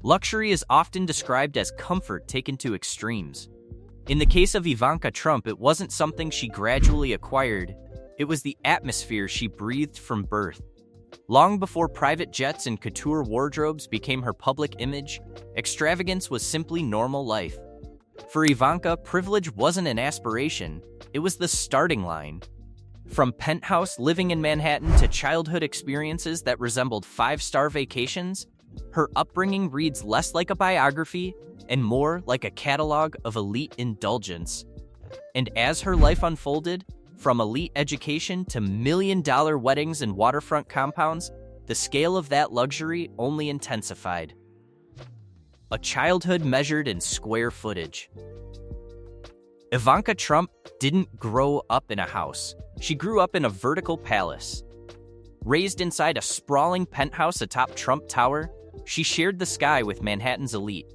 Luxury is often described as comfort taken to extremes. In the case of Ivanka Trump, it wasn't something she gradually acquired. It was the atmosphere she breathed from birth. Long before private jets and couture wardrobes became her public image, extravagance was simply normal life. For Ivanka, privilege wasn't an aspiration, it was the starting line. From penthouse living in Manhattan to childhood experiences that resembled five-star vacations, her upbringing reads less like a biography and more like a catalog of elite indulgence. And as her life unfolded, from elite education to million-dollar weddings and waterfront compounds, the scale of that luxury only intensified. A childhood measured in square footage. Ivanka Trump didn't grow up in a house. She grew up in a vertical palace. Raised inside a sprawling penthouse atop Trump Tower, she shared the sky with Manhattan's elite.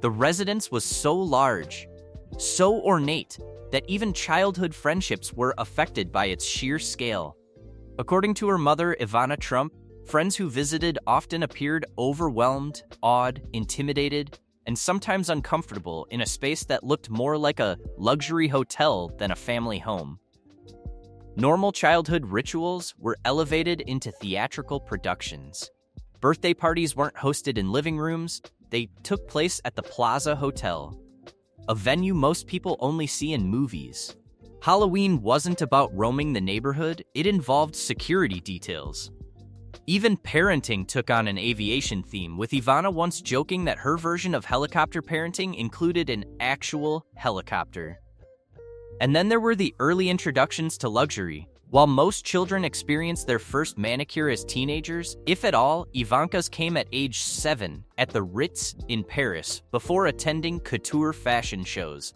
The residence was so large, so ornate, that even childhood friendships were affected by its sheer scale. According to her mother, Ivanka Trump, friends who visited often appeared overwhelmed, awed, intimidated, and sometimes uncomfortable in a space that looked more like a luxury hotel than a family home. Normal childhood rituals were elevated into theatrical productions. Birthday parties weren't hosted in living rooms, they took place at the Plaza Hotel, a venue most people only see in movies. Halloween wasn't about roaming the neighborhood, it involved security details. Even parenting took on an aviation theme, with Ivana once joking that her version of helicopter parenting included an actual helicopter. And then there were the early introductions to luxury. While most children experience their first manicure as teenagers, if at all, Ivanka's came at age 7 at the Ritz in Paris before attending couture fashion shows.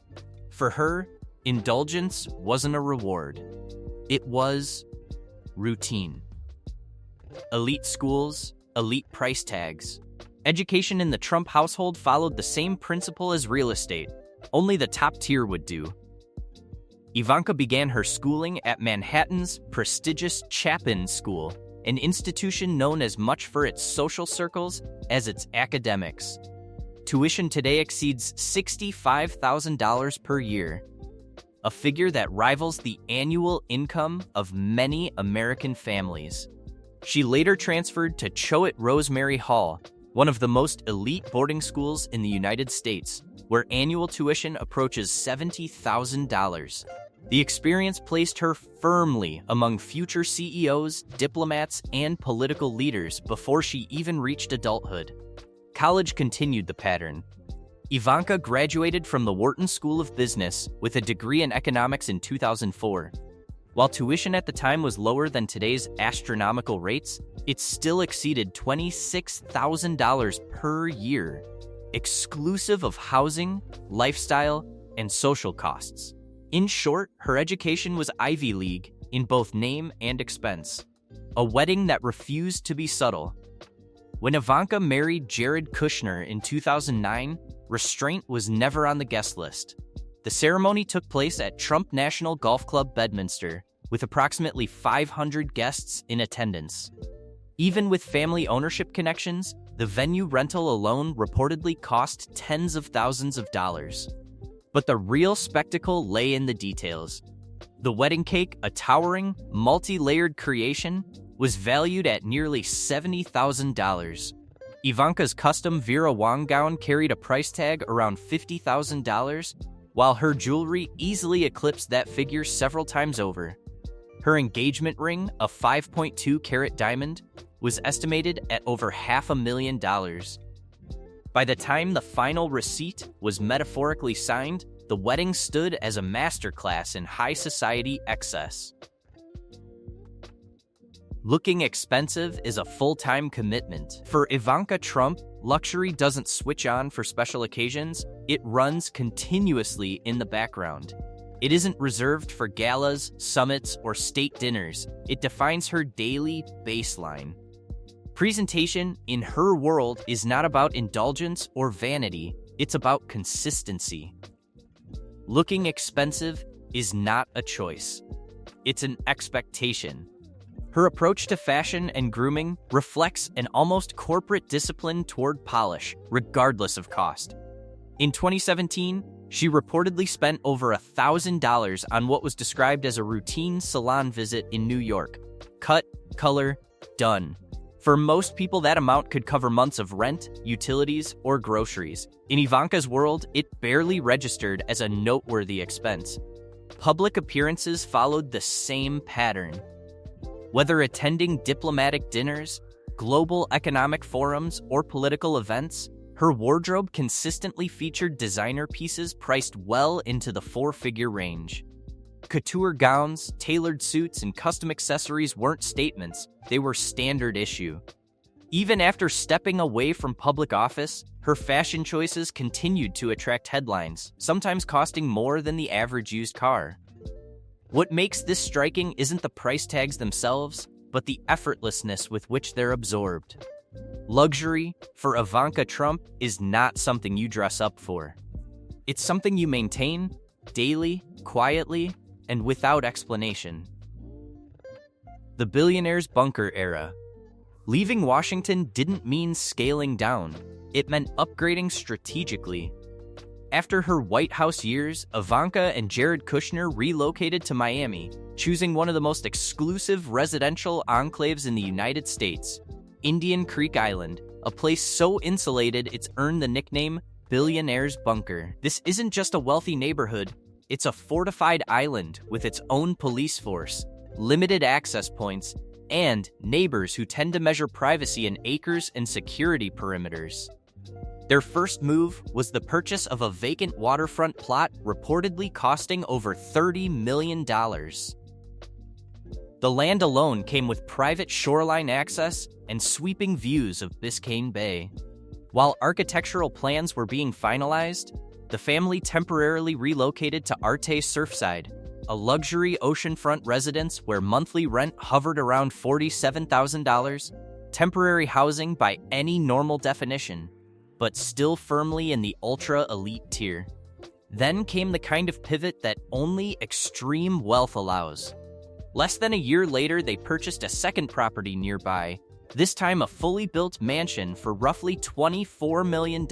For her, indulgence wasn't a reward. It was routine. Elite schools, elite price tags. Education in the Trump household followed the same principle as real estate. Only the top tier would do. Ivanka began her schooling at Manhattan's prestigious Chapin School, an institution known as much for its social circles as its academics. Tuition today exceeds $65,000 per year, a figure that rivals the annual income of many American families. She later transferred to Choate Rosemary Hall, one of the most elite boarding schools in the United States, where annual tuition approaches $70,000. The experience placed her firmly among future CEOs, diplomats, and political leaders before she even reached adulthood. College continued the pattern. Ivanka graduated from the Wharton School of Business with a degree in economics in 2004. While tuition at the time was lower than today's astronomical rates, it still exceeded $26,000 per year, exclusive of housing, lifestyle, and social costs. In short, her education was Ivy League in both name and expense, a wedding that refused to be subtle. When Ivanka married Jared Kushner in 2009, restraint was never on the guest list. The ceremony took place at Trump National Golf Club Bedminster, with approximately 500 guests in attendance. Even with family ownership connections, the venue rental alone reportedly cost tens of thousands of dollars. But the real spectacle lay in the details. The wedding cake, a towering, multi-layered creation, was valued at nearly $70,000. Ivanka's custom Vera Wang gown carried a price tag around $50,000, while her jewelry easily eclipsed that figure several times over. Her engagement ring, a 5.2-carat diamond, was estimated at over $500,000. By the time the final receipt was metaphorically signed, the wedding stood as a masterclass in high society excess. Looking expensive is a full-time commitment. For Ivanka Trump, luxury doesn't switch on for special occasions, it runs continuously in the background. It isn't reserved for galas, summits, or state dinners. It defines her daily baseline. Presentation, in her world, is not about indulgence or vanity, it's about consistency. Looking expensive is not a choice. It's an expectation. Her approach to fashion and grooming reflects an almost corporate discipline toward polish, regardless of cost. In 2017, she reportedly spent over $1,000 on what was described as a routine salon visit in New York. Cut, color, done. For most people, that amount could cover months of rent, utilities, or groceries. In Ivanka's world, it barely registered as a noteworthy expense. Public appearances followed the same pattern. Whether attending diplomatic dinners, global economic forums, or political events, her wardrobe consistently featured designer pieces priced well into the four-figure range. Couture gowns, tailored suits, and custom accessories weren't statements, they were standard issue. Even after stepping away from public office, her fashion choices continued to attract headlines, sometimes costing more than the average used car. What makes this striking isn't the price tags themselves, but the effortlessness with which they're absorbed. Luxury, for Ivanka Trump, is not something you dress up for. It's something you maintain, daily, quietly, and without explanation. The billionaire's bunker era. Leaving Washington didn't mean scaling down. It meant upgrading strategically. After her White House years, Ivanka and Jared Kushner relocated to Miami, choosing one of the most exclusive residential enclaves in the United States, Indian Creek Island, a place so insulated it's earned the nickname Billionaire's Bunker. This isn't just a wealthy neighborhood, it's a fortified island with its own police force, limited access points, and neighbors who tend to measure privacy in acres and security perimeters. Their first move was the purchase of a vacant waterfront plot reportedly costing over $30 million. The land alone came with private shoreline access and sweeping views of Biscayne Bay. While architectural plans were being finalized, the family temporarily relocated to Arte Surfside, a luxury oceanfront residence where monthly rent hovered around $47,000, temporary housing by any normal definition, but still firmly in the ultra-elite tier. Then came the kind of pivot that only extreme wealth allows. Less than a year later, they purchased a second property nearby, this time a fully built mansion for roughly $24 million.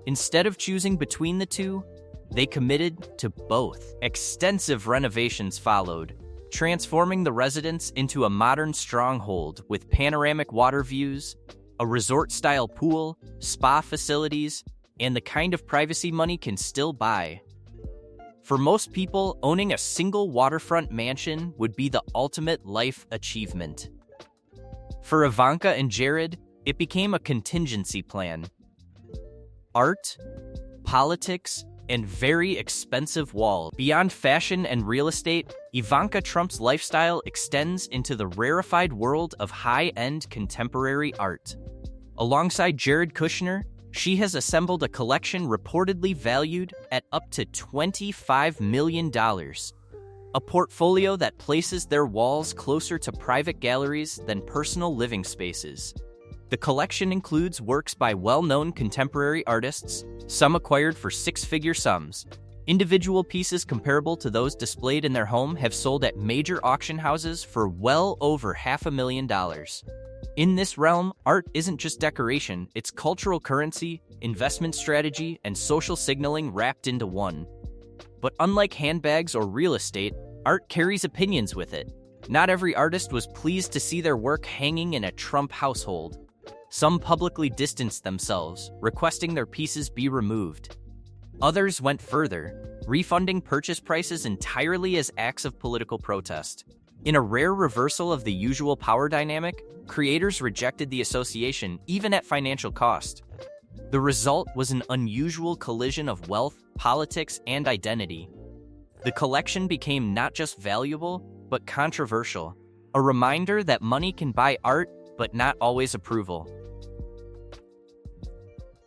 Instead of choosing between the two, they committed to both. Extensive renovations followed, transforming the residence into a modern stronghold with panoramic water views, a resort-style pool, spa facilities, and the kind of privacy money can still buy. For most people, owning a single waterfront mansion would be the ultimate life achievement. For Ivanka and Jared, it became a contingency plan. Art, politics, and very expensive walls. Beyond fashion and real estate, Ivanka Trump's lifestyle extends into the rarefied world of high-end contemporary art. Alongside Jared Kushner, she has assembled a collection reportedly valued at up to $25 million. A portfolio that places their walls closer to private galleries than personal living spaces. The collection includes works by well-known contemporary artists, some acquired for six-figure sums. Individual pieces comparable to those displayed in their home have sold at major auction houses for well over $500,000. In this realm, art isn't just decoration, it's cultural currency, investment strategy, and social signaling wrapped into one. But unlike handbags or real estate, art carries opinions with it. Not every artist was pleased to see their work hanging in a Trump household. Some publicly distanced themselves, requesting their pieces be removed. Others went further, refunding purchase prices entirely as acts of political protest. In a rare reversal of the usual power dynamic, creators rejected the association even at financial cost. The result was an unusual collision of wealth, politics, and identity. The collection became not just valuable, but controversial, a reminder that money can buy art, but not always approval.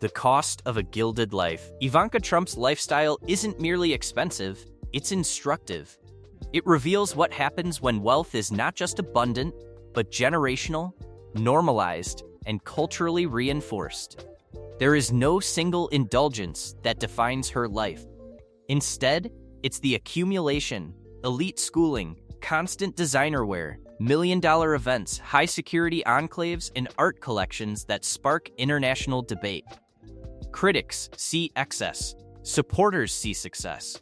The cost of a gilded life. Ivanka Trump's lifestyle isn't merely expensive, it's instructive. It reveals what happens when wealth is not just abundant, but generational, normalized, and culturally reinforced. There is no single indulgence that defines her life. Instead, it's the accumulation, elite schooling, constant designer wear, million-dollar events, high-security enclaves, and art collections that spark international debate. Critics see excess, supporters see success.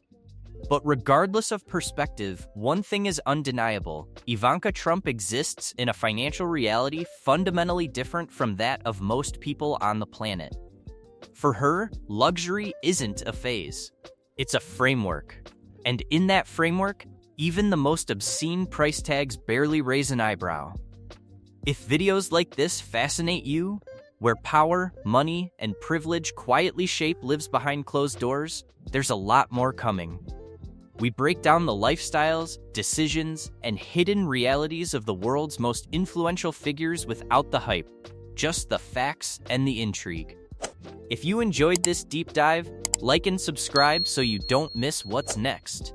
But regardless of perspective, one thing is undeniable: Ivanka Trump exists in a financial reality fundamentally different from that of most people on the planet. For her, luxury isn't a phase. It's a framework. And in that framework, even the most obscene price tags barely raise an eyebrow. If videos like this fascinate you, where power, money, and privilege quietly shape lives behind closed doors, there's a lot more coming. We break down the lifestyles, decisions, and hidden realities of the world's most influential figures without the hype, just the facts and the intrigue. If you enjoyed this deep dive, like and subscribe so you don't miss what's next.